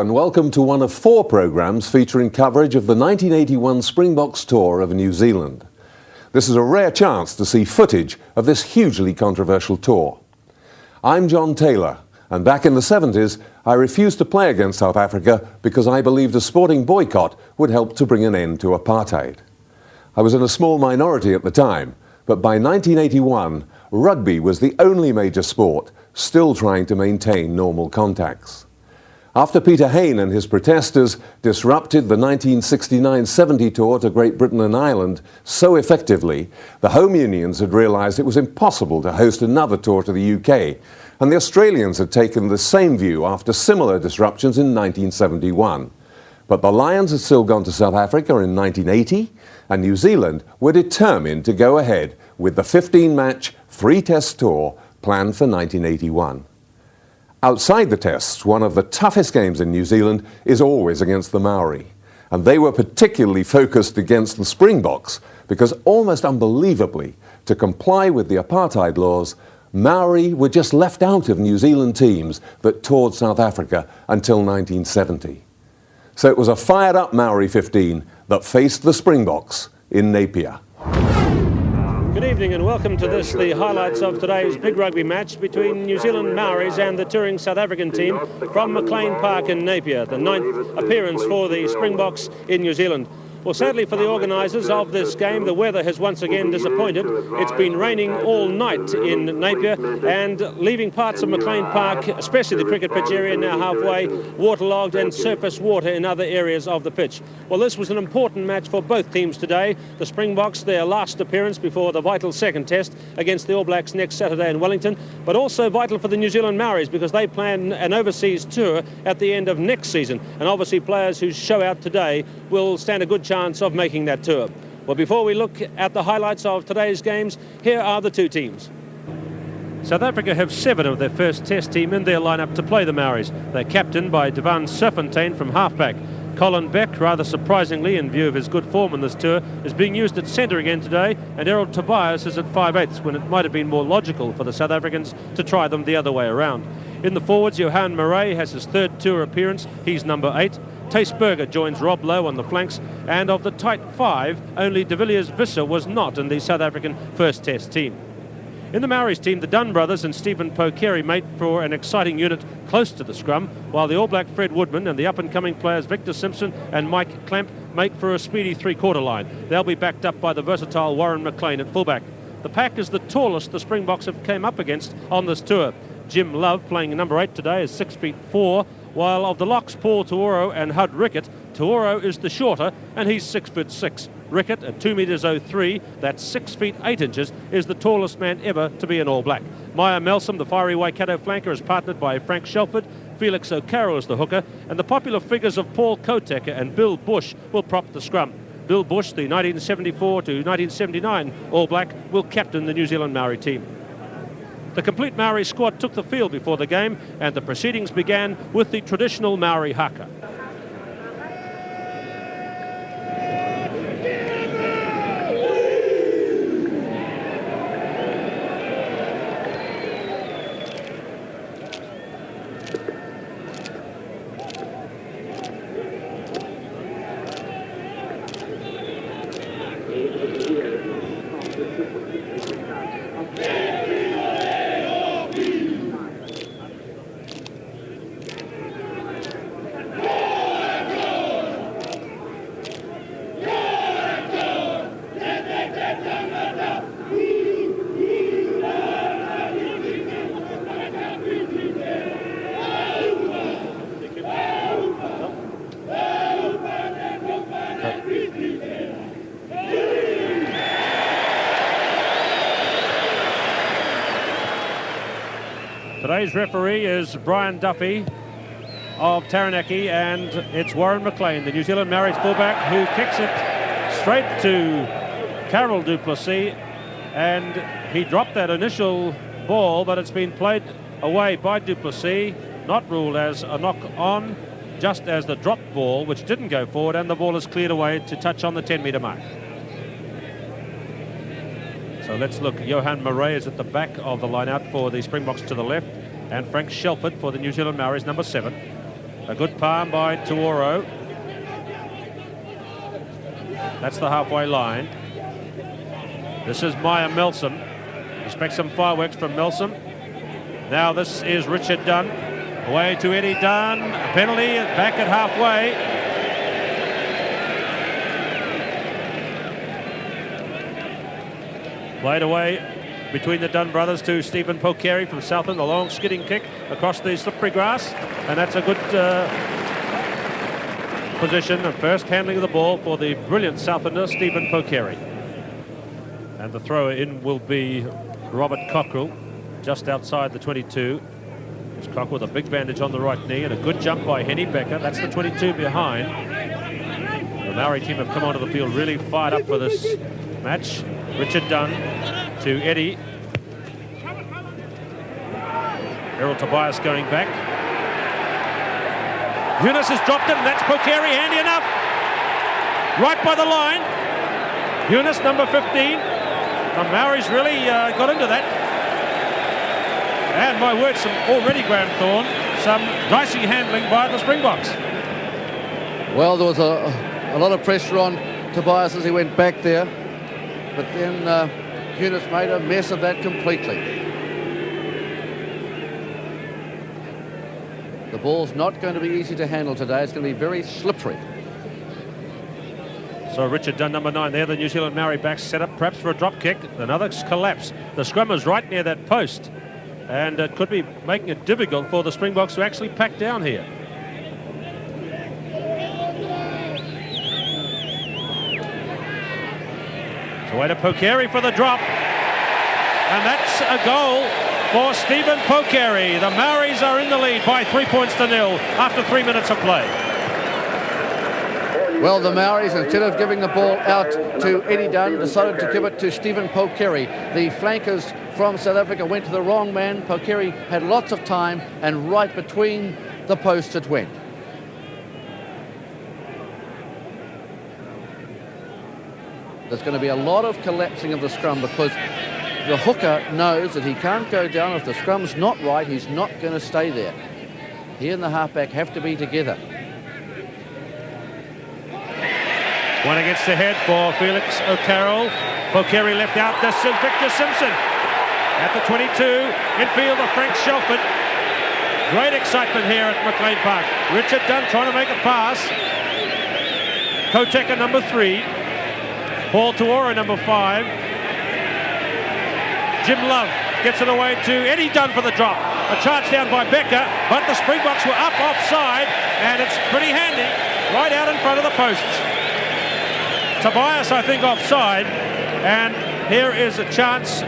and welcome to one of 4 programmes featuring coverage of the 1981 Springboks tour of New Zealand. This is a rare chance to see footage of this hugely controversial tour. I'm John Taylor, and back in the 70s, I refused to play against South Africa because I believed a sporting boycott would help to bring an end to apartheid. I was in a small minority at the time, but by 1981, rugby was the only major sport still trying to maintain normal contacts. After Peter Hain and his protesters disrupted the 1969-70 tour to Great Britain and Ireland so effectively, the home unions had realised it was impossible to host another tour to the UK, and the Australians had taken the same view after similar disruptions in 1971. But the Lions had still gone to South Africa in 1980, and New Zealand were determined to go ahead with the 15-match, 3-test tour planned for 1981. Outside the tests, one of the toughest games in New Zealand is always against the Maori. And they were particularly focused against the Springboks because, almost unbelievably, to comply with the apartheid laws, Maori were just left out of New Zealand teams that toured South Africa until 1970. So it was a fired-up Maori 15 that faced the Springboks in Napier. Good evening and welcome to the highlights of today's big rugby match between New Zealand Maoris and the touring South African team from McLean Park in Napier, the 9th appearance for the Springboks in New Zealand. Well, sadly for the organisers of this game, the weather has once again disappointed. It's been raining all night in Napier and leaving parts of McLean Park, especially the cricket pitch area now halfway, waterlogged and surface water in other areas of the pitch. Well, this was an important match for both teams today. The Springboks, their last appearance before the vital second test against the All Blacks next Saturday in Wellington, but also vital for the New Zealand Maoris because they plan an overseas tour at the end of next season. And obviously players who show out today will stand a good chance of making that tour. Well, before we look at the highlights of today's games, here are the two teams. South Africa have 7 of their first test team in their lineup to play the Maoris. They're captained by Devan Serfontein from halfback. Colin Beck, rather surprisingly in view of his good form in this tour, is being used at centre again today, and Errol Tobias is at 5/8 when it might have been more logical for the South Africans to try them the other way around. In the forwards, Johan Murray has his 3rd tour appearance. He's number 8. Tace Berger joins Rob Lowe on the flanks, and of the tight 5, only De Villiers Visser was not in the South African first test team. In the Maoris team, the Dunn brothers and Stephen Pokerry made for an exciting unit close to the scrum, while the All Black Fred Woodman and the up-and-coming players Victor Simpson and Mike Clamp make for a speedy 3-quarter line. They'll be backed up by the versatile Warren McLean at fullback. The pack is the tallest the Springboks have came up against on this tour. Jim Love, playing number 8 today, is 6'4", while of the locks Paul Tuoro and Hud Rickett, Tuoro is the shorter and he's 6'6". Rickett at 2'03", that's 6 feet 8 inches, is the tallest man ever to be an All Black. Maya Melsom, the fiery Waikato flanker, is partnered by Frank Shelford. Felix O'Carroll is the hooker, and the popular figures of Paul Kotecker and Bill Bush will prop the scrum. Bill Bush, the 1974 to 1979 All Black, will captain the New Zealand Maori team. The complete Maori squad took the field before the game, and the proceedings began with the traditional Maori haka. Today's referee is Brian Duffy of Taranaki, and it's Warren McLean, the New Zealand Maoris fullback, who kicks it straight to Carol du Plessis, and he dropped that initial ball, but it's been played away by du Plessis, not ruled as a knock on, just as the dropped ball, which didn't go forward, and the ball is cleared away to touch on the 10-metre mark. So let's look. Johan Murray is at the back of the line-out for the Springboks to the left, and Frank Shelford for the New Zealand Maoris, number 7. A good palm by Tuoro. That's the halfway line. This is Maya Milsom. Expect some fireworks from Milsom. Now this is Richard Dunn. Away to Eddie Dunn. A penalty back at halfway. Played away between the Dunn brothers to Stephen Pokeri from Southend. A long skidding kick across the slippery grass. And that's a good position and first handling of the ball for the brilliant Southlander, Stephen Pokeri. And the thrower in will be Robert Cockrell, just outside the 22. It's Cockrell with a big bandage on the right knee and a good jump by Henny Becker. That's the 22 behind. The Maori team have come onto the field really fired up for this match. Richard Dunn to Eddie. Errol Tobias going back. Eunice has dropped it, and that's Pokeri, handy enough. Right by the line. Eunice, number 15. The Maoris really got into that. And my word, Graham Thorne, some dicey handling by the Springboks. Well, there was a lot of pressure on Tobias as he went back there. But then Eunice made a mess of that completely. The ball's not going to be easy to handle today. It's going to be very slippery. So Richard Dunn, number 9 there. The New Zealand Maori backs set up perhaps for a drop kick. Another collapse. The scrum is right near that post. And it could be making it difficult for the Springboks to actually pack down here. So way to Pokeri for the drop. And that's a goal for Stephen Pokeri. The Maoris are in the lead by 3 points to 0 after 3 minutes of play. Well, the Maoris, instead of giving the ball out to Eddie Dunn, decided to give it to Stephen Pokeri. The flankers from South Africa went to the wrong man. Pokeri had lots of time, and right between the posts it went. There's going to be a lot of collapsing of the scrum because the hooker knows that he can't go down. If the scrum's not right, he's not going to stay there. He and the halfback have to be together. One against the head for Felix O'Carroll. Pokeri left out. This is Victor Simpson at the 22. Infield of Frank Shelford. Great excitement here at McLean Park. Richard Dunn trying to make a pass. Koteka, number 3. Paul Tuoro, number 5. Jim Love gets it away to Eddie Dunn for the drop. A charge down by Becker, but the Springboks were up offside, and it's pretty handy right out in front of the posts. Tobias, I think, offside, and here is a chance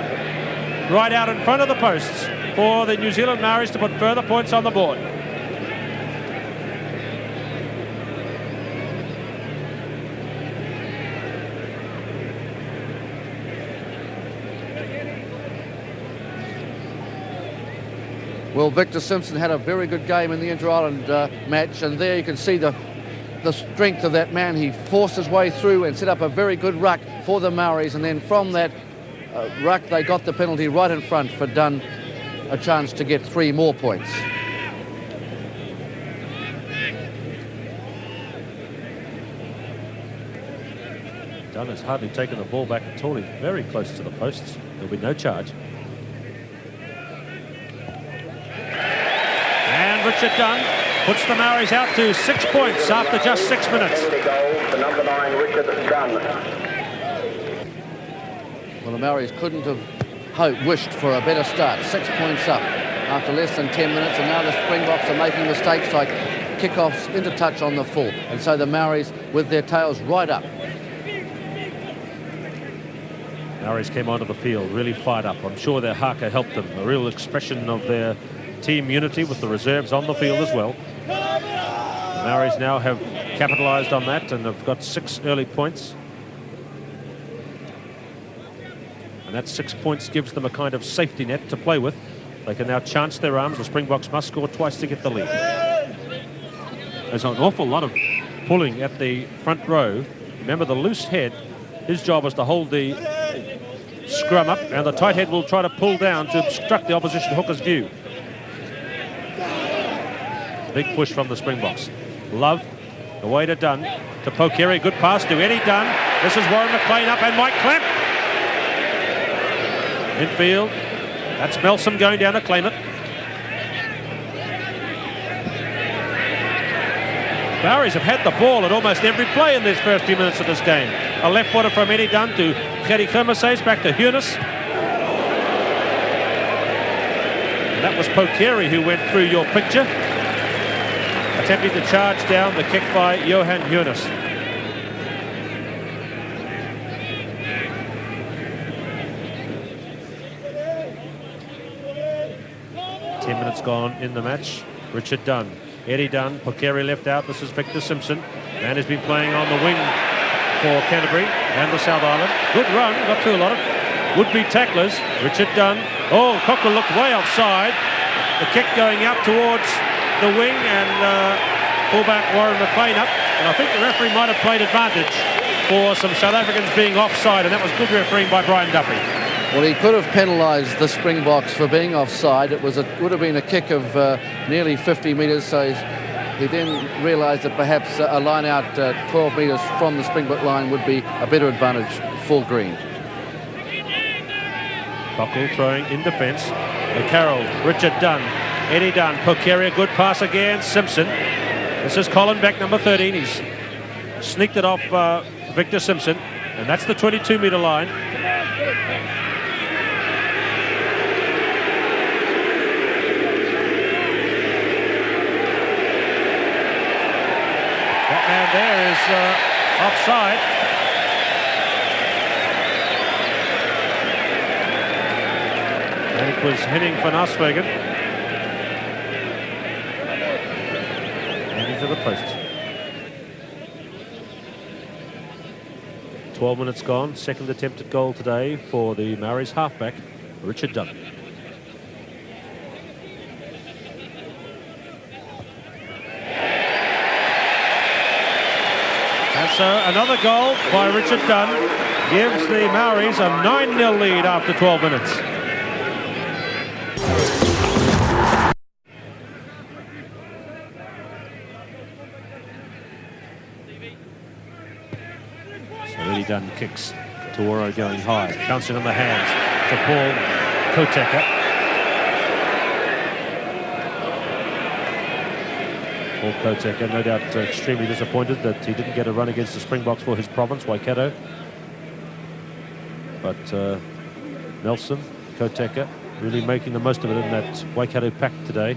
right out in front of the posts for the New Zealand Maoris to put further points on the board. Well, Victor Simpson had a very good game in the Inter-Island match, and there you can see the strength of that man. He forced his way through and set up a very good ruck for the Maoris, and then from that ruck they got the penalty right in front for Dunn, a chance to get 3 more points. Dunn has hardly taken the ball back at all. He's very close to the posts. There'll be no charge. And Richard Dunn puts the Maoris out to 6 points after just 6 minutes. Number 9, Richard Dunn. Well, the Maoris couldn't have wished for a better start. 6 points up after less than 10 minutes, and now the Springboks are making mistakes like kickoffs into touch on the full. And so the Maoris with their tails right up. Maoris came onto the field really fired up. I'm sure their haka helped them. A real expression of their team unity with the reserves on the field as well. The Maoris now have capitalised on that and have got 6 early points. And that 6 points gives them a kind of safety net to play with. They can now chance their arms. The Springboks must score twice to get the lead. There's an awful lot of pulling at the front row. Remember, the loose head, his job was to hold the scrum up, and the tight head will try to pull down to obstruct the opposition hooker's view. Big push from the Springboks. Love, away to Dunn, to Pokeri, good pass to Eddie Dunn. This is Warren McLean up and Mike Clamp. Infield, that's Melsom going down to claim it. Maoris have had the ball at almost every play in these first few minutes of this game. A left footer from Eddie Dunn to Gerry Kermases, back to Hunis. And that was Pokeri who went through your picture, attempting to charge down the kick by Johan Hunis. Minutes gone in the match. Richard Dunn, Eddie Dunn, Pokeri left out. This is Victor Simpson, and has been playing on the wing for Canterbury and the South Island. Good run, got through a lot of would-be tacklers. Richard Dunn. Oh, Cockrell looked way offside. The kick going out towards the wing, and fullback Warren McLean up. And I think the referee might have played advantage for some South Africans being offside, and that was good refereeing by Brian Duffy. Well, he could have penalised the Springboks for being offside. It would have been a kick of nearly 50 metres, so he then realised that perhaps a line out 12 metres from the Springbok line would be a better advantage for Green. Cockrell throwing in defence. O'Carroll, Richard Dunn, Eddie Dunn, Pokeri, a good pass again, Simpson. This is Colin Beck, number 13. He's sneaked it off Victor Simpson, and that's the 22-metre line. And there is offside. And it was Henning van Aswegen. And into the post. 12 minutes gone. Second attempted goal today for the Maoris halfback, Richard Dunn. So another goal by Richard Dunn gives the Maoris a 9-0 lead after 12 minutes. So Eddie Dunn kicks. Tawara going high, bouncing on the hands to Paul Koteka. Paul Koteka, no doubt extremely disappointed that he didn't get a run against the Springboks for his province, Waikato. But Nelson, Koteka, really making the most of it in that Waikato pack today.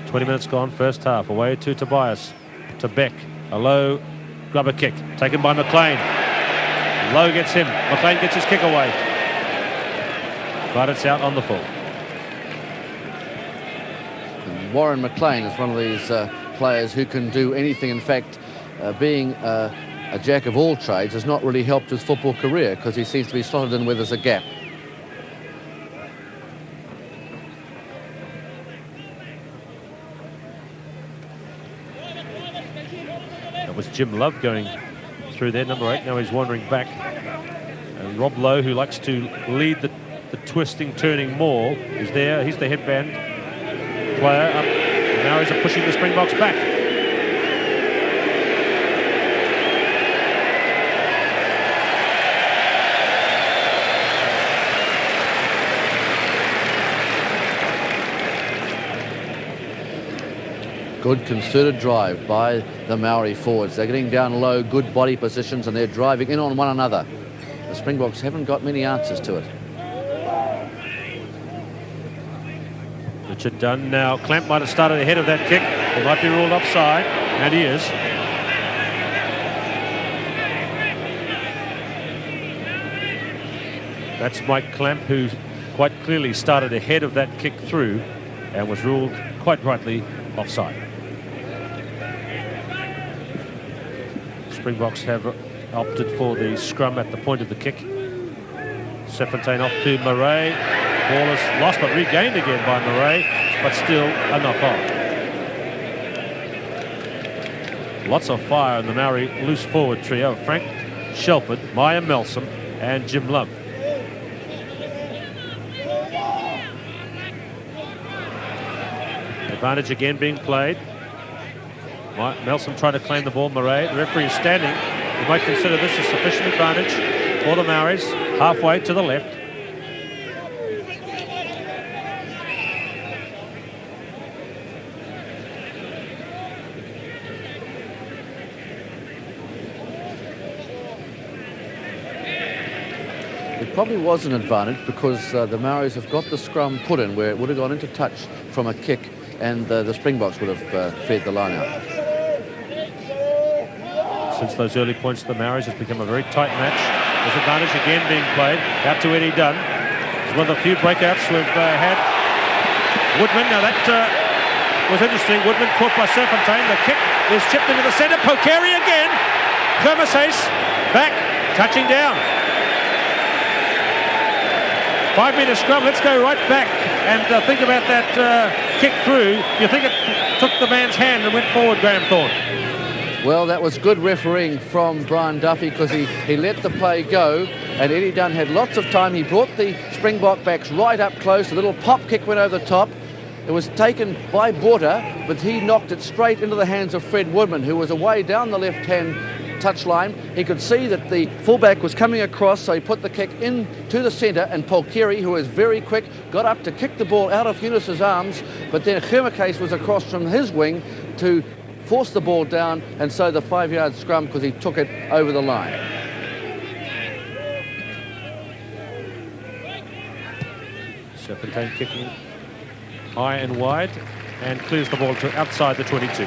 20 minutes gone, first half. Away to Tobias, to Beck. A low rubber kick, taken by McLean. Low gets him. McLean gets his kick away. But it's out on the full. Warren McLean is one of these players who can do anything. In fact, being a jack of all trades has not really helped his football career, because he seems to be slotted in where there's a gap. That was Jim Love going through there, number 8. Now he's wandering back. And Rob Lowe, who likes to lead the twisting, turning maul, is there. He's the headband player up. Now he's pushing the Springboks back. Good concerted drive by the Maori forwards. They're getting down low, good body positions, and they're driving in on one another. The Springboks haven't got many answers to it. Richard Dunn now. Clamp might have started ahead of that kick. He might be ruled offside, and he is. That's Mike Clamp, who quite clearly started ahead of that kick through and was ruled quite rightly offside. Springboks have opted for the scrum at the point of the kick. Sefontaine off to Murray. Ball is lost but regained again by Murray, but still a knock-on. Lots of fire in the Maori loose forward trio: Frank Shelford, Maya Melsom and Jim Love. Advantage again being played. Melson trying to claim the ball. Murray, the referee is standing. You might consider this a sufficient advantage for the Maoris, halfway to the left. It probably was an advantage because the Maoris have got the scrum put in where it would have gone into touch from a kick, and the Springboks would have fed the line out. Since those early points, the Maoris has become a very tight match. There's advantage again being played. Out to Eddie Dunn. It's one of the few breakouts we've had. Woodman, now that was interesting. Woodman caught by Serpentine. The kick is chipped into the centre. Pokari again. Kermasace back, touching down. 5 metre scrum. Let's go right back and think about that kick through. You think it took the man's hand and went forward, Graham Thorne? Well, that was good refereeing from Brian Duffy because he let the play go, and Eddie Dunn had lots of time. He brought the Springbok backs right up close. A little pop kick went over the top. It was taken by Border, but he knocked it straight into the hands of Fred Woodman, who was away down the left-hand touchline. He could see that the fullback was coming across, so he put the kick into the centre, and Polkeri, who was very quick, got up to kick the ball out of Eunice's arms, but then Kermakase was across from his wing to force the ball down, and so the 5-yard scrum because he took it over the line. Serpentine kicking high and wide and clears the ball to outside the 22.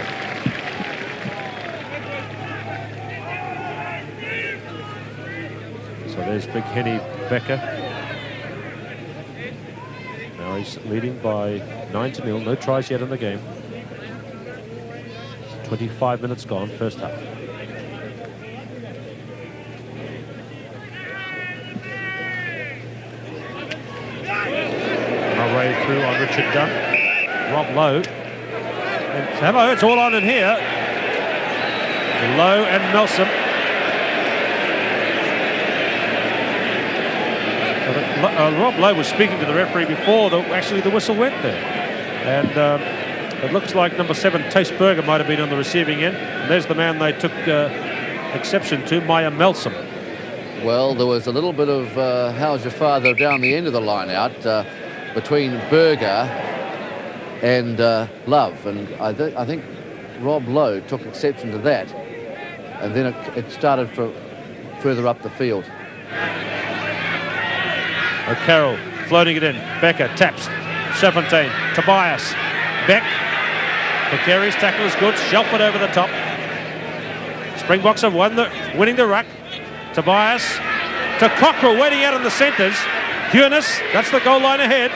So there's Big Henny Becker. Now he's leading by 9-0. No tries yet in the game. 25 minutes gone, first half. Murray through on Richard Dunn. Rob Lowe. And hello, it's all on in here. Lowe and Melson. Rob Lowe was speaking to the referee before actually the whistle went there. And it looks like number 7, Tace Berger, might have been on the receiving end. And there's the man they took exception to, Maya Melson. Well, there was a little bit of how's your father down the end of the line out between Berger and Love. And I think Rob Lowe took exception to that. And then it started further up the field. O'Carroll floating it in. Becker taps. 17. Tobias. Beck. Pekari's tackle is good. Shelford over the top. Springboks have winning the ruck. Tobias to Cockrell, waiting out in the centres. Eunice, that's the goal line ahead.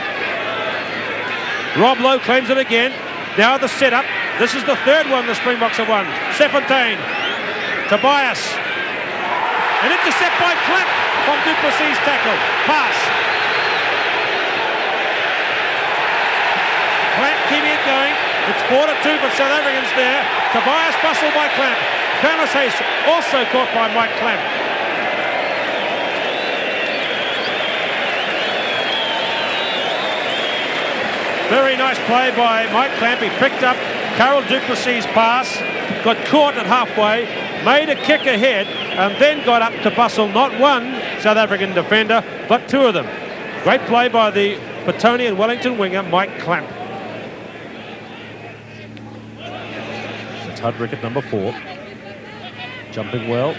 Rob Lowe claims it again. Now the setup. This is the third one the Springboks have won. Serpentine. Tobias. An intercept by Clapp from Duplessis' tackle. Pass. Clamp keeping it going. It's 4-2 for South Africans there. Tobias bustled by Clamp. Kermasace also caught by Mike Clamp. Very nice play by Mike Clamp. He picked up Carol Duplessis' pass, got caught at halfway, made a kick ahead, and then got up to bustle not one South African defender, but two of them. Great play by the Petone and Wellington winger, Mike Clamp. That's Hudrick at number 4. Jumping well.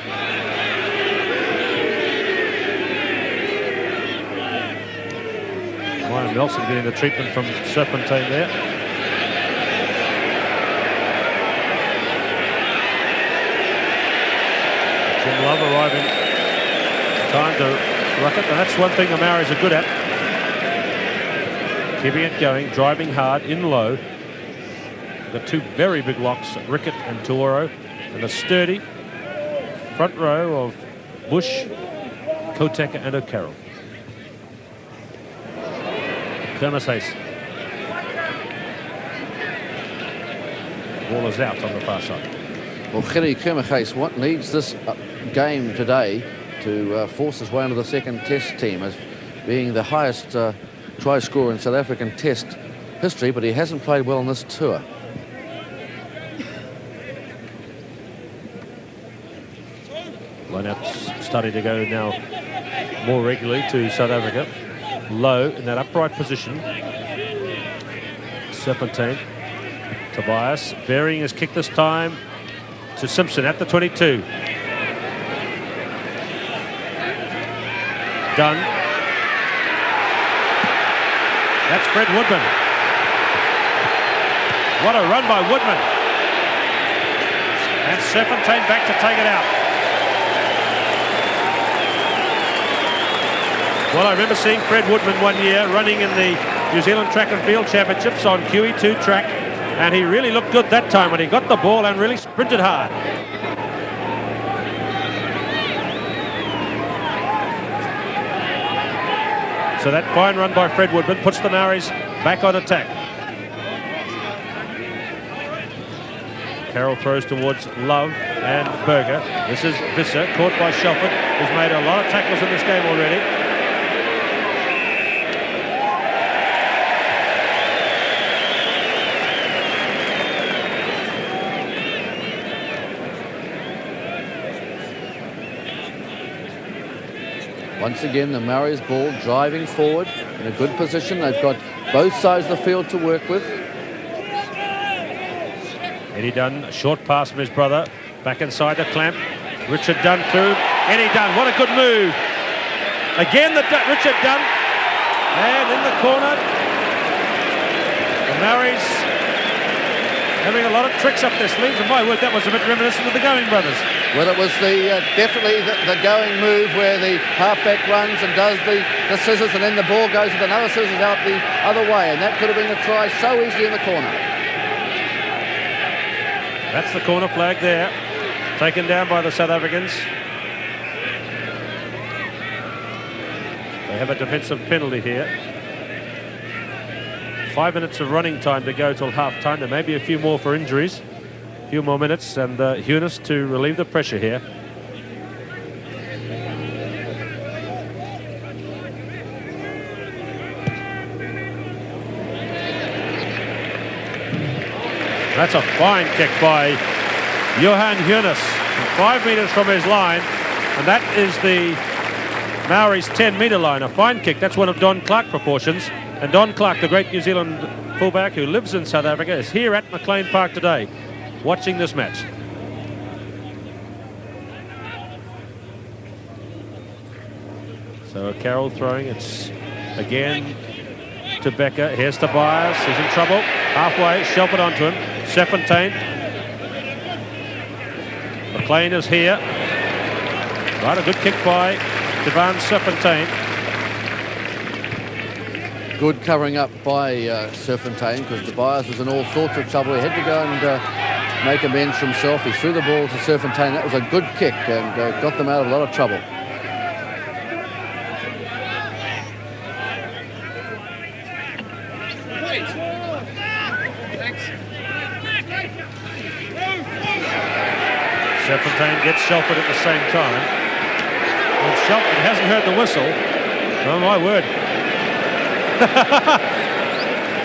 Ryan Nelson getting the treatment from Serpentine there. Jim Love arriving time to ruck it, and that's one thing the Maoris are good at. Keeping it going, driving hard, in low. We've got two very big locks, Rickett and Tuoro, and a sturdy front row of Bush, Koteka and O'Carroll. Kermasace. Ball is out on the far side. Well, Gerrie Kermasace needs this game today to force his way into the second test team as being the highest try scorer in South African test history, but he hasn't played well on this tour. Lineouts starting to go now more regularly to South Africa. Low in that upright position. Serpentine. Tobias varying his kick this time to Simpson at the 22. Dunn. That's Fred Woodman. What a run by Woodman. And Serpentine back to take it out. Well, I remember seeing Fred Woodman one year running in the New Zealand Track and Field Championships on QE2 track, and he really looked good that time when he got the ball and really sprinted hard. So that fine run by Fred Woodman puts the Maoris back on attack. Carroll throws towards Love and Berger. This is Visser, caught by Shelford, who's made a lot of tackles in this game already. Once again, the Maoris ball driving forward in a good position. They've got both sides of the field to work with. Eddie Dunn, a short pass from his brother. Back inside the clamp. Richard Dunn through. Eddie Dunn, what a good move. Again, Richard Dunn. And in the corner. The Maoris having a lot of tricks up their sleeves. And my word, that was a bit reminiscent of the Going brothers. Well, it was definitely the going move where the halfback runs and does the scissors, and then the ball goes with another scissors out the other way, and that could have been a try so easily in the corner. That's the corner flag there, taken down by the South Africans. They have a defensive penalty here. 5 minutes of running time to go till half time. There may be a few more for injuries. A few more minutes, and Hunis to relieve the pressure here. That's a fine kick by Johan Hunis, 5 metres from his line, and that is the Maoris' 10-metre line. A fine kick. That's one of Don Clark proportions, and Don Clark, the great New Zealand fullback who lives in South Africa, is here at McLean Park today, watching this match. So Carroll throwing, it's again to Becker. Here's Tobias, he's in trouble. Halfway, Shelford onto him. Serpentine. McLean is here. Right, a good kick by Devan Serpentine. Good covering up by Serpentine, because Tobias was in all sorts of trouble. He had to go and make amends for himself. He threw the ball to Serpentine. That was a good kick and got them out of a lot of trouble. Serpentine gets Shelford at the same time. And Shelford hasn't heard the whistle. Oh my word.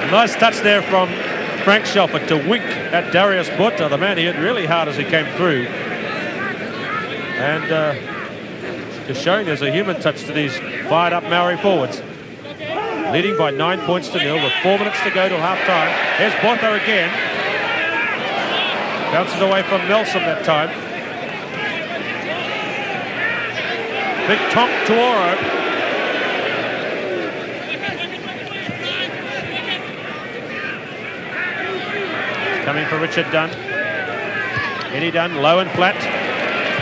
A nice touch there from Frank Shelford to wink at Darius Butta, the man he hit really hard as he came through. And just showing there's a human touch to these fired up Maori forwards. Leading by 9 points to 0 with 4 minutes to go till half time. Here's Botha again. Bounces away from Nelson that time. Big Tonk Tuoro. Coming for Richard Dunn. Eddie Dunn, low and flat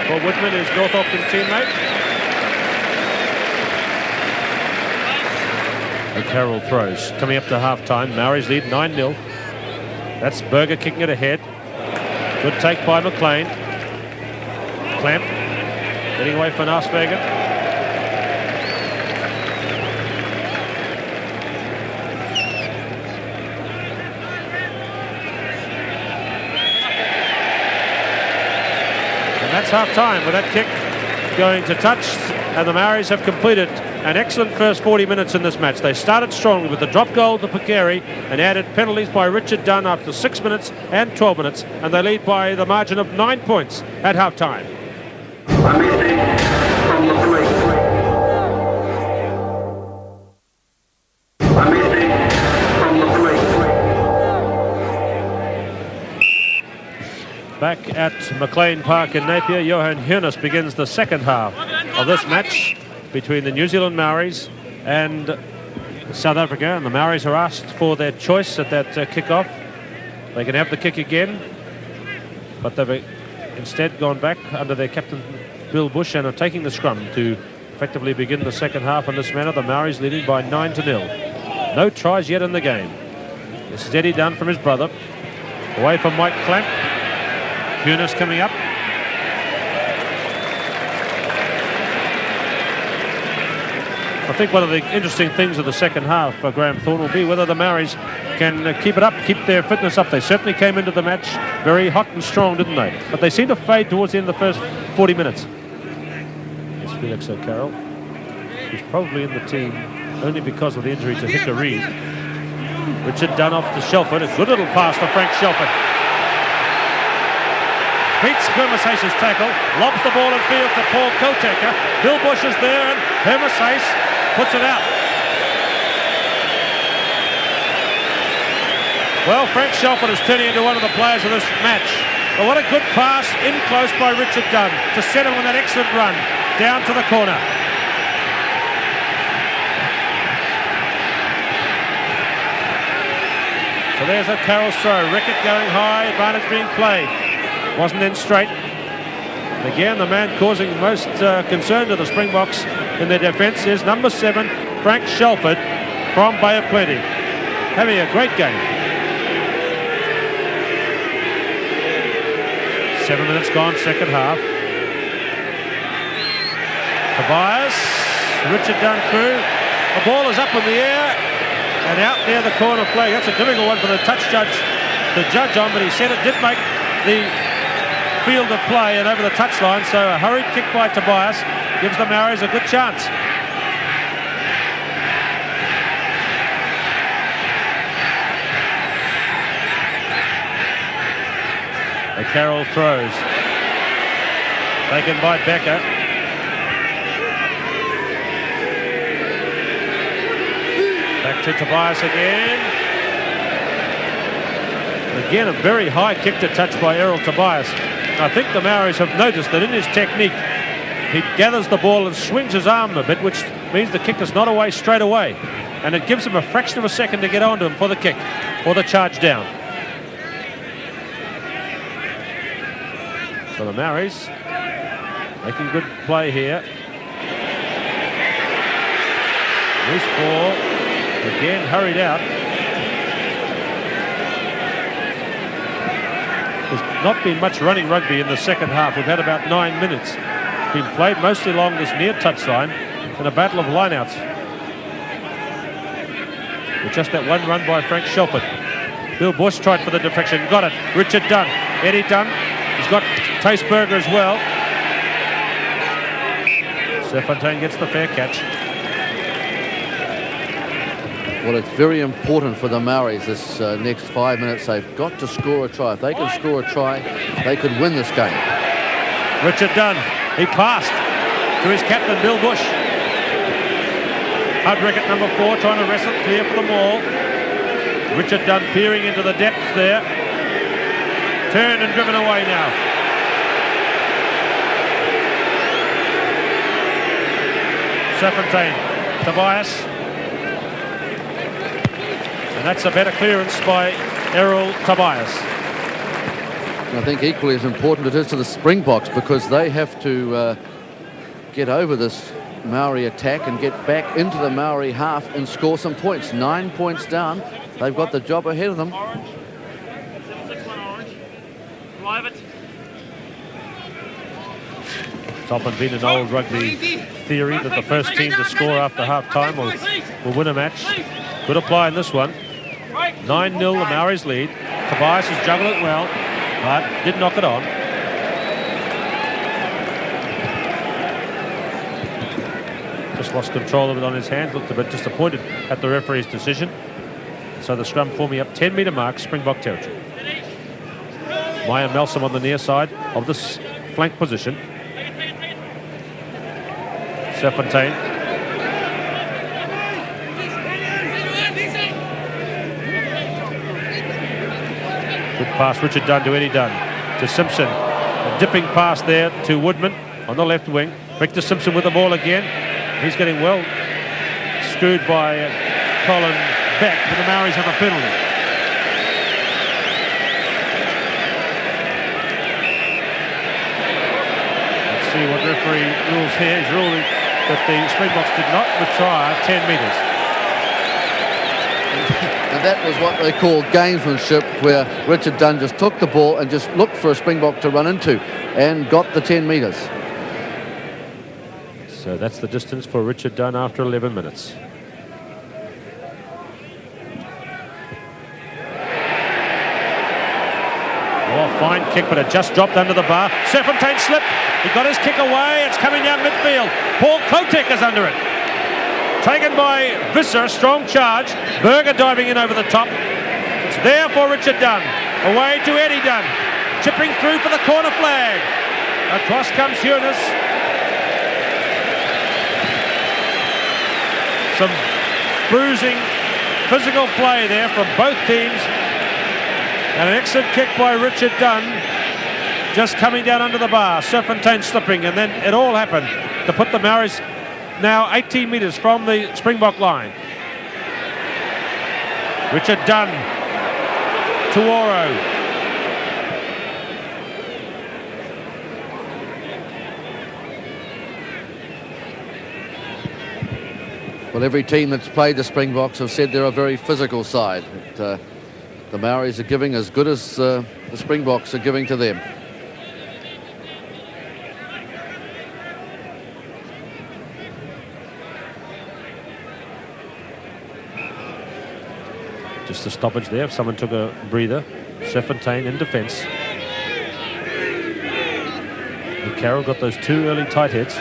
for Woodman, his North Auckland teammate. O'Carroll throws. Coming up to half-time. Maoris lead 9-0. That's Berger kicking it ahead. Good take by McLean. Clamp. Getting away from Narsbergen. And that's half-time with that kick going to touch, and the Maoris have completed an excellent first 40 minutes in this match. They started strongly with the drop goal to Picari and added penalties by Richard Dunn after 6 minutes and 12 minutes, and they lead by the margin of 9 points at half-time. Back at McLean Park in Napier, Johan Hurnes begins the second half of this match between the New Zealand Maoris and South Africa, and the Maoris are asked for their choice at that kick-off. They can have the kick again, but they've instead gone back under their captain Bill Bush and are taking the scrum to effectively begin the second half in this manner. The Maoris leading by 9-0. No tries yet in the game. This is Eddie Dunn from his brother. Away from Mike Clamp. Hurnes coming up. I think one of the interesting things of the second half for Graham Thorne will be whether the Maoris can keep it up, keep their fitness up. They certainly came into the match very hot and strong, didn't they? But they seem to fade towards the end of the first 40 minutes. It's Felix O'Carroll, who's probably in the team only because of the injury to Hicka Reid. Richard Dunn off to Shelford. A good little pass to Frank Shelford. Beats Hermes' tackle, lobs the ball in field to Paul Koteka. Bill Bush is there and Hermes puts it out. Well, Frank Shelford is turning into one of the players of this match. But what a good pass in close by Richard Dunn to set him on that excellent run down to the corner. So there's a Carroll's throw. Rickett going high, advantage being played. Wasn't in straight. And again, the man causing most concern to the Springboks in their defence is number 7, Frank Shelford from Bay of Plenty. Having a great game. 7 minutes gone, second half. Tobias, Richard Dunn through. The ball is up in the air and out near the corner flag. That's a difficult one for the touch judge to judge on, but he said it did make the field of play and over the touchline, so a hurried kick by Tobias gives the Maoris a good chance. The Carroll throws. Taken by Becker. Back to Tobias again. Again, a very high kick to touch by Errol Tobias. I think the Maoris have noticed that in his technique, he gathers the ball and swings his arm a bit, which means the kick is not away straight away. And it gives him a fraction of a second to get onto him for the kick or the charge down. So the Maoris making good play here. Loose ball, again hurried out. There's not been much running rugby in the second half. We've had about 9 minutes. It's been played mostly along this near touchline in a battle of lineouts. With just that one run by Frank Shelford. Bill Bush tried for the deflection, got it. Richard Dunn, Eddie Dunn. He's got Tasteberger as well. Serfontaine gets the fair catch. Well, it's very important for the Maoris this next 5 minutes. They've got to score a try. If they can score a try, they could win this game. Richard Dunn, he passed to his captain, Bill Bush. Hudrick at number 4, trying to wrestle clear for the maul. Richard Dunn peering into the depths there. Turned and driven away now. Serfontaine, Tobias. And that's a better clearance by Errol Tobias. I think equally as important it is to the Springboks, because they have to get over this Maori attack and get back into the Maori half and score some points. 9 points down. They've got the job ahead of them. Orange. 761 orange. Live it. It's often been an old rugby theory that the first team to score after half-time will win a match. Good apply in this one. 9-0 the Maoris lead. Tobias has juggled it well, but did knock it on. just lost control of it on his hands, looked a bit disappointed at the referee's decision. So the scrum forming up 10-metre mark, Springbok territory. Maya Melsom on the near side of this flank position. Serfontaine. Good pass, Richard Dunn to Eddie Dunn. To Simpson. A dipping pass there to Woodman on the left wing. Victor Simpson with the ball again. He's getting well screwed by Colin Beck, but the Maoris have a penalty. Let's see what referee rules here. He's ruling that the Springboks did not retire 10 metres. And that was what they call gamesmanship, where Richard Dunn just took the ball and just looked for a Springbok to run into and got the 10 metres. So that's the distance for Richard Dunn after 11 minutes. Oh, fine kick, but it just dropped under the bar. Serfontaine slipped. He got his kick away. It's coming down midfield. Paul Kotek is under it. Taken by Visser, strong charge. Berger diving in over the top. It's there for Richard Dunn. Away to Eddie Dunn. Chipping through for the corner flag. Across comes Hurnes. Some bruising, physical play there from both teams. And an excellent kick by Richard Dunn, just coming down under the bar. Serfontaine slipping, and then it all happened to put the Maoris now 18 metres from the Springbok line. Richard Dunn to Oro. Well, every team that's played the Springboks have said they're a very physical side. The Maoris are giving as good as the Springboks are giving to them. Just a stoppage there. Someone took a breather. Serfontaine in defence. And Carroll got those two early tight hits.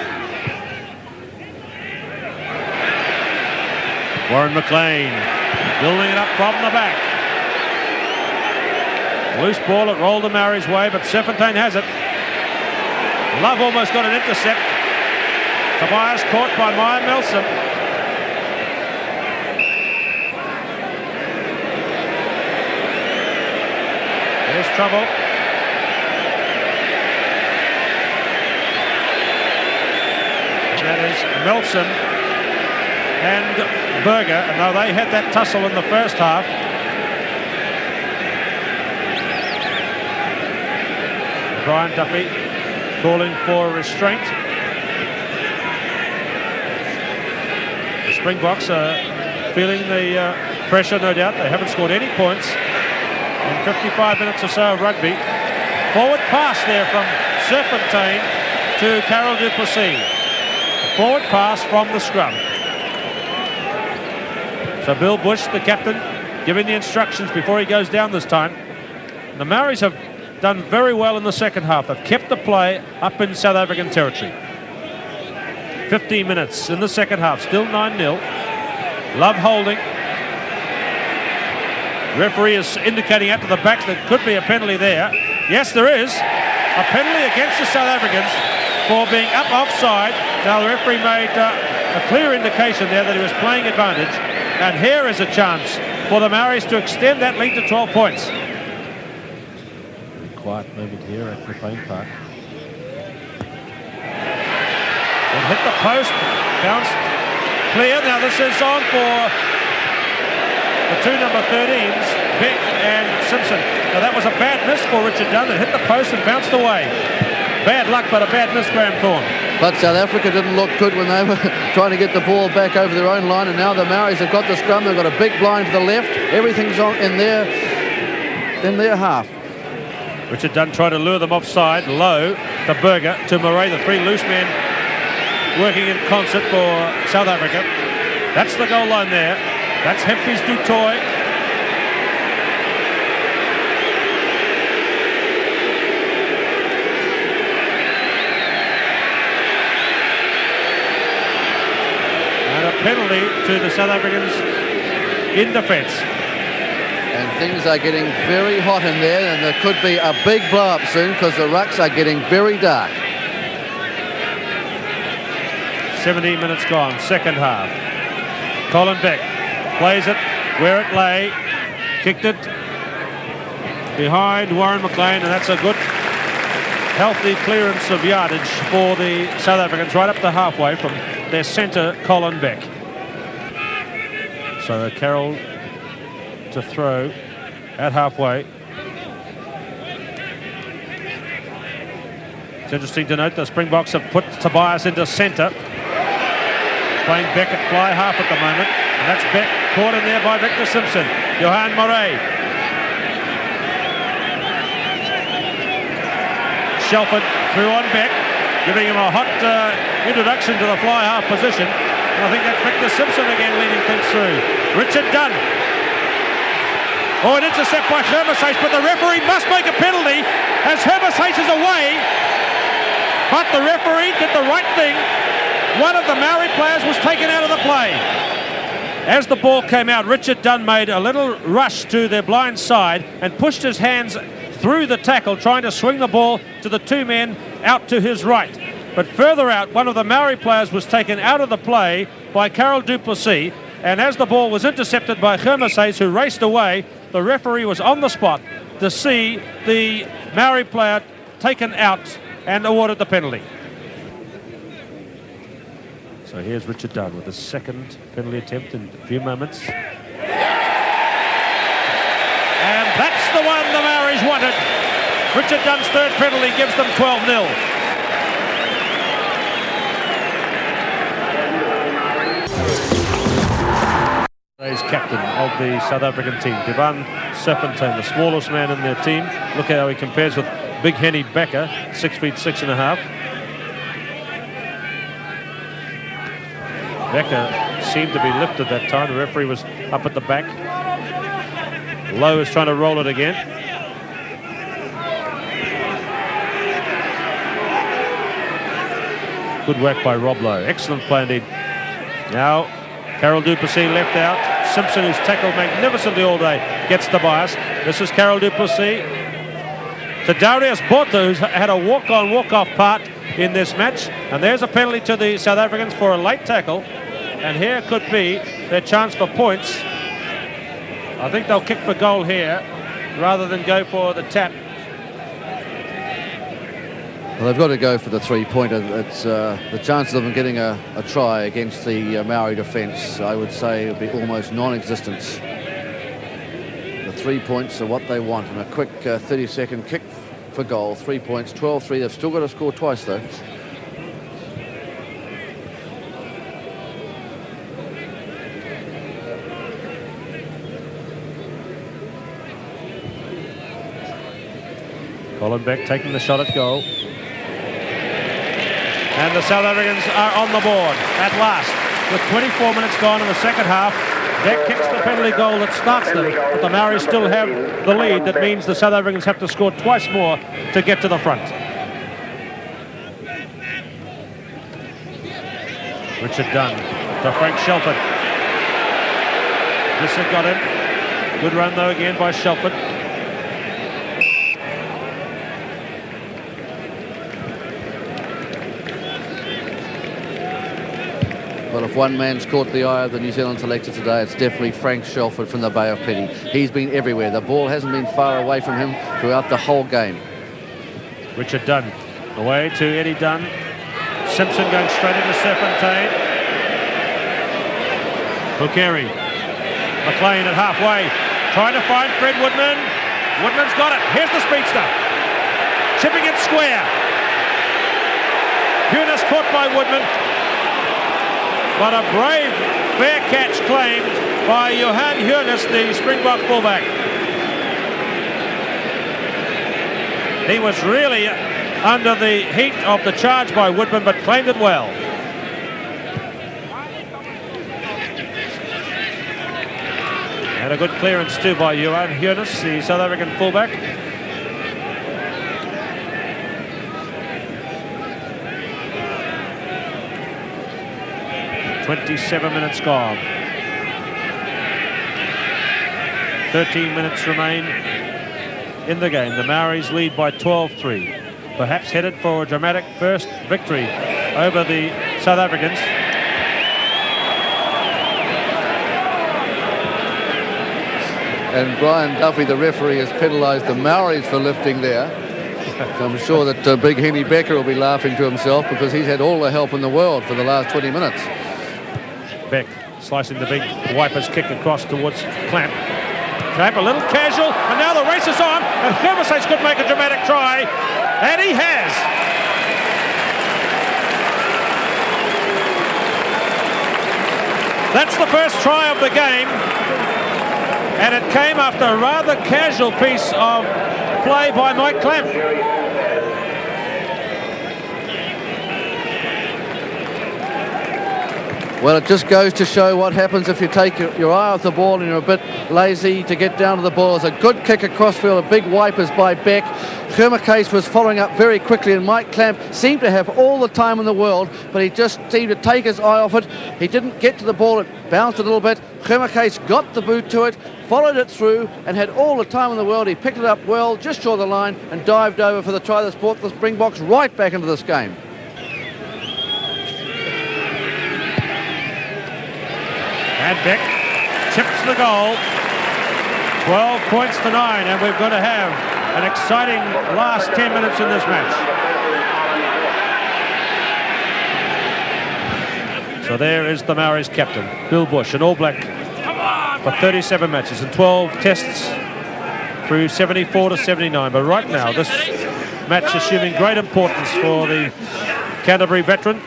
Warren McLean building it up from the back. Loose ball, it rolled the Maoris' way, but Serfontaine has it. Love almost got an intercept. Tobias caught by Maya Melson. There's trouble. And that is Melson and Berger, and though they had that tussle in the first half, Brian Duffy calling for restraint. The Springboks are feeling the pressure, no doubt. They haven't scored any points in 55 minutes or so of rugby. Forward pass there from Serfontaine to Carol du Plessis. Forward pass from the scrum. So Bill Bush, the captain, giving the instructions before he goes down this time. The Maoris have done very well in the second half. They've kept the play up in South African territory. 15 minutes in the second half, still 9-0. Love holding. Referee is indicating out to the backs that could be a penalty there. Yes, there is. A penalty against the South Africans for being up offside. Now the referee made a clear indication there that he was playing advantage. And here is a chance for the Maoris to extend that lead to 12 points. Quiet moment here at McLean Park. And hit the post, bounced clear. Now this is on for the two number 13s, Beck and Simpson. Now that was a bad miss for Richard Dunn. It hit the post and bounced away. Bad luck, but a bad miss, Graham Thorne. But South Africa didn't look good when they were trying to get the ball back over their own line, and now the Maoris have got the scrum. They've got a big blind to the left. Everything's on in their half. Richard Dunn tried to lure them offside, low to Berger, to Murray, the three loose men working in concert for South Africa. That's the goal line there. That's Hempy's du Toit. penalty to the South Africans in defence. And things are getting very hot in there, and there could be a big blow-up soon because the rucks are getting very dark. 17 minutes gone, second half. Colin Beck plays it where it lay, kicked it behind Warren McLean, and that's a good healthy clearance of yardage for the South Africans right up to halfway from their centre, Colin Beck. So Carroll to throw at halfway. It's interesting to note the Springboks have put Tobias into centre, playing Beck at fly half at the moment, and that's Beck caught in there by Victor Simpson. Johan Murray. Shelford through on Beck, giving him a hot introduction to the fly half position. And I think that's Victor Simpson again leading things through. Richard Dunn. Oh, an intercept by Hermeshace, but the referee must make a penalty as Hermeshace is away. But the referee did the right thing. One of the Maori players was taken out of the play. As the ball came out, Richard Dunn made a little rush to their blind side and pushed his hands through the tackle, trying to swing the ball to the two men out to his right. But further out, one of the Maori players was taken out of the play by Carol Duplessis, and as the ball was intercepted by Hermeshace, who raced away, the referee was on the spot to see the Maori player taken out and awarded the penalty. So here's Richard Dunn with his second penalty attempt in a few moments. And that's the one the Maoris wanted. Richard Dunn's third penalty gives them 12-0. Today's captain of the South African team, Devan Serpentine, the smallest man in their team. Look how he compares with Big Henny Becker, 6 feet 6.5. Becker seemed to be lifted that time. The referee was up at the back. Lowe is trying to roll it again. Good work by Rob Lowe. Excellent play indeed. Now, Carol Duplessis left out. Simpson, who's tackled magnificently all day, gets Tobias. This is Carol Duplessis to Darius Botha, who's had a walk-on, walk-off part in this match. And there's a penalty to the South Africans for a late tackle. And here could be their chance for points. I think they'll kick for goal here rather than go for the tap. Well, they've got to go for the three-pointer. It's the chances of them getting a try against the Maori defence, I would say, would be almost non-existent. The 3 points are what they want, and a quick 30-second kick for goal. 3 points, 12-3. They've still got to score twice, though. Colin Beck taking the shot at goal. And the South Africans are on the board at last. With 24 minutes gone in the second half, Beck kicks the penalty goal that starts them, but the Maoris still have the lead. That means the South Africans have to score twice more to get to the front. Richard Dunn to Frank Shelford. This got him. Good run though again by Shelford. Well, if one man's caught the eye of the New Zealand selector today, it's definitely Frank Shelford from the Bay of Plenty. He's been everywhere. The ball hasn't been far away from him throughout the whole game. Richard Dunn away to Eddie Dunn. Simpson going straight into Serpentine. Bukeri. McLean at halfway. Trying to find Fred Woodman. Woodman's got it. Here's the speedster. Chipping it square. Hunis caught by Woodman. But a brave, fair catch claimed by Johan Hunis, the Springbok fullback. He was really under the heat of the charge by Woodman, but claimed it well. And a good clearance too by Johan Hunis, the South African fullback. 27 minutes gone. 13 minutes remain in the game. The Maoris lead by 12-3. Perhaps headed for a dramatic first victory over the South Africans. And Brian Duffy, the referee, has penalised the Maoris for lifting there. So I'm sure that Big Henny Becker will be laughing to himself because he's had all the help in the world for the last 20 minutes. Beck slicing the big wipers kick across towards Clamp. Clamp a little casual, and now the race is on, and Hermesage could make a dramatic try, and he has. That's the first try of the game, and it came after a rather casual piece of play by Mike Clamp. Well, it just goes to show what happens if you take your eye off the ball and you're a bit lazy to get down to the ball. It's a good kick across field, a big wipers by Beck. Hermesage was following up very quickly, and Mike Clamp seemed to have all the time in the world, but he just seemed to take his eye off it. He didn't get to the ball, it bounced a little bit. Hermesage got the boot to it, followed it through, and had all the time in the world. He picked it up well, just short of the line, and dived over for the try that brought the Springboks right back into this game. And Beck chips the goal. 12 points to 9, and we're going to have an exciting last 10 minutes in this match. So there is the Maoris captain, Bill Bush, an All Black for 37 matches and 12 tests through 74 to 79. But right now, this match assuming great importance for the Canterbury veteran.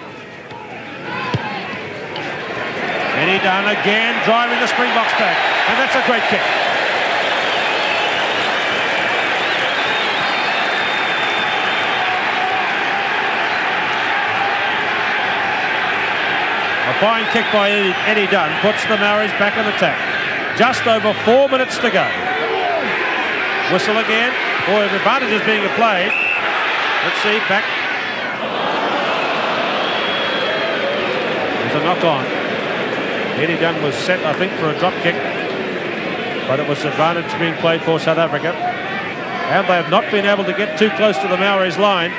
And he done again, driving the Springboks back. And that's a great kick. A fine kick by Eddie Dunn puts the Maoris back on attack. Just over 4 minutes to go. Whistle again. Boy, the advantage is being played. Let's see, back. There's a knock on. Eddie Dunn was set, I think, for a drop kick, but it was advantage being played for South Africa. And they have not been able to get too close to the Maoris line.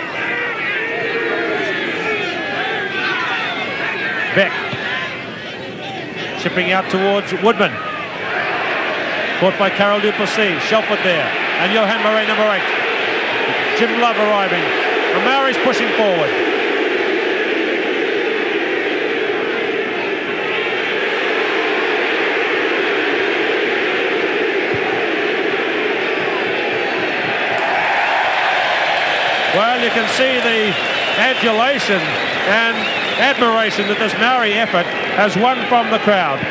Beck chipping out towards Woodman. Caught by Carol Duplessis. Shelford there. And Johan Murray, number 8. Jim Love arriving. The Maoris pushing forward. Well, you can see the adulation and admiration that this Maori effort has won from the crowd.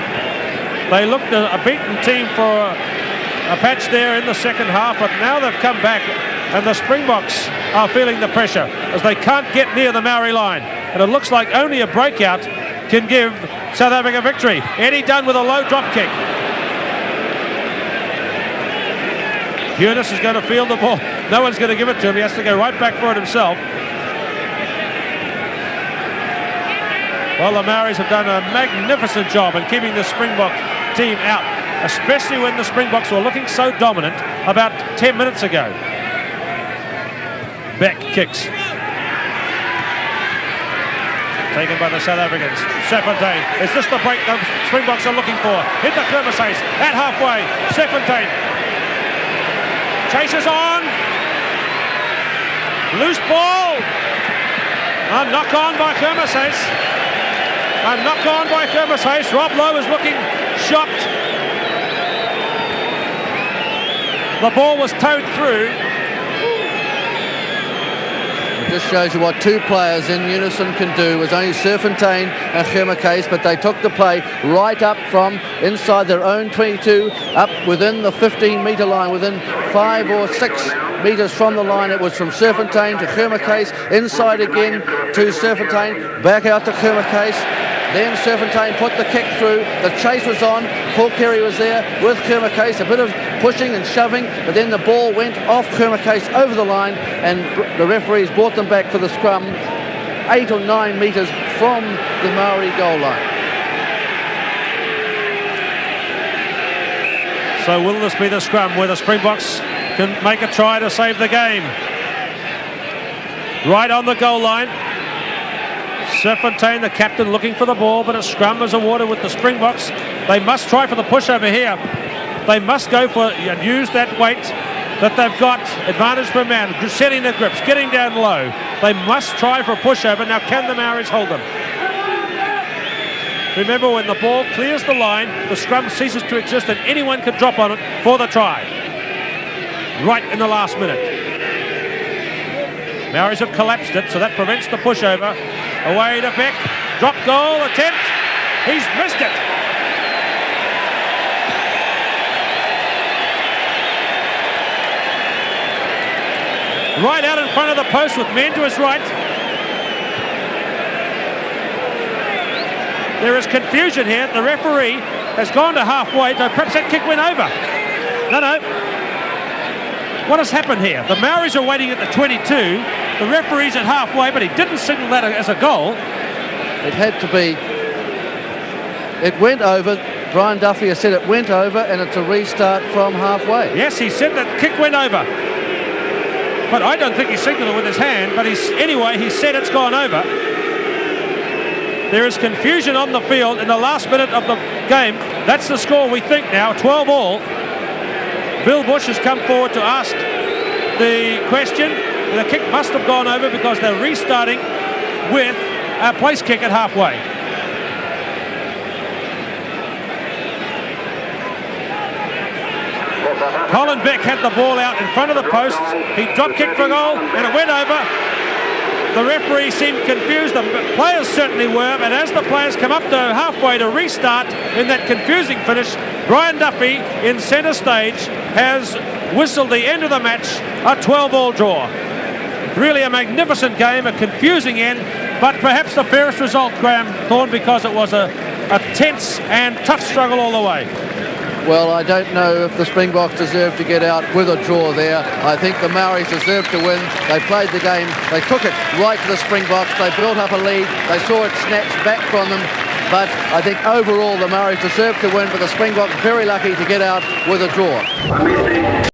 They looked a beaten team for a patch there in the second half, but now they've come back and the Springboks are feeling the pressure as they can't get near the Maori line. And it looks like only a breakout can give South Africa victory. Eddie Dunn with a low drop kick. Eunice is going to field the ball. No one's going to give it to him. He has to go right back for it himself. Well, the Maoris have done a magnificent job in keeping the Springbok team out, especially when the Springboks were looking so dominant about 10 minutes ago. Beck kicks. Taken by the South Africans. Serfontein. Is this the break the Springboks are looking for? Hit the Kermasace at halfway. Serfontein. Chases on. Loose ball. A knock on by Kermasace. A knock on by Kermasace. Rob Lowe is looking shocked. The ball was towed through. It just shows you what two players in unison can do. It was only Serfontein and Hermesage, but they took the play right up from inside their own 22, up within the 15-metre line, within 5 or 6 metres from the line. It was from Serfontein to Hermesage, inside again to Serfontein, back out to Hermesage. Then Serfontein put the kick through. The chase was on. Paul Carey was there with Kermasace. A bit of pushing and shoving, but then the ball went off Kermasace over the line, and the referees brought them back for the scrum 8 or 9 metres from the Maori goal line. So will this be the scrum where the Springboks can make a try to save the game? Right on the goal line. Serfontaine, the captain, looking for the ball, but a scrum is awarded with the Springboks. They must try for the pushover here. They must go for and use that weight that they've got, advantage per man, setting their grips, getting down low. They must try for a pushover. Now, can the Maoris hold them? Remember, when the ball clears the line, the scrum ceases to exist and anyone can drop on it for the try. Right in the last minute. Maoris have collapsed it, so that prevents the pushover. Away to Beck. Drop goal attempt. He's missed it. Right out in front of the post with men to his right. There is confusion here. The referee has gone to halfway, so perhaps that kick went over. No. What has happened here? The Maoris are waiting at the 22. The referee's at halfway, but he didn't signal that as a goal. It had to be. It went over. Brian Duffy has said it went over, and it's a restart from halfway. Yes, he said that kick went over. But I don't think he signalled it with his hand, but anyway, he said it's gone over. There is confusion on the field in the last minute of the game. That's the score we think now, 12-all. Bill Bush has come forward to ask the question. The kick must have gone over because they're restarting with a place kick at halfway. Colin Beck had the ball out in front of the post. He drop kicked for goal and it went over. The referee seemed confused. The players certainly were. And as the players come up to halfway to restart in that confusing finish, Brian Duffy in centre stage has whistled the end of the match, a 12-all draw. Really a magnificent game, a confusing end, but perhaps the fairest result, Graham Thorne, because it was a tense and tough struggle all the way. Well, I don't know if the Springboks deserve to get out with a draw there. I think the Maoris deserved to win. They played the game. They took it right to the Springboks. They built up a lead. They saw it snatched back from them. But I think overall the Maoris deserved to win, but the Springboks very lucky to get out with a draw.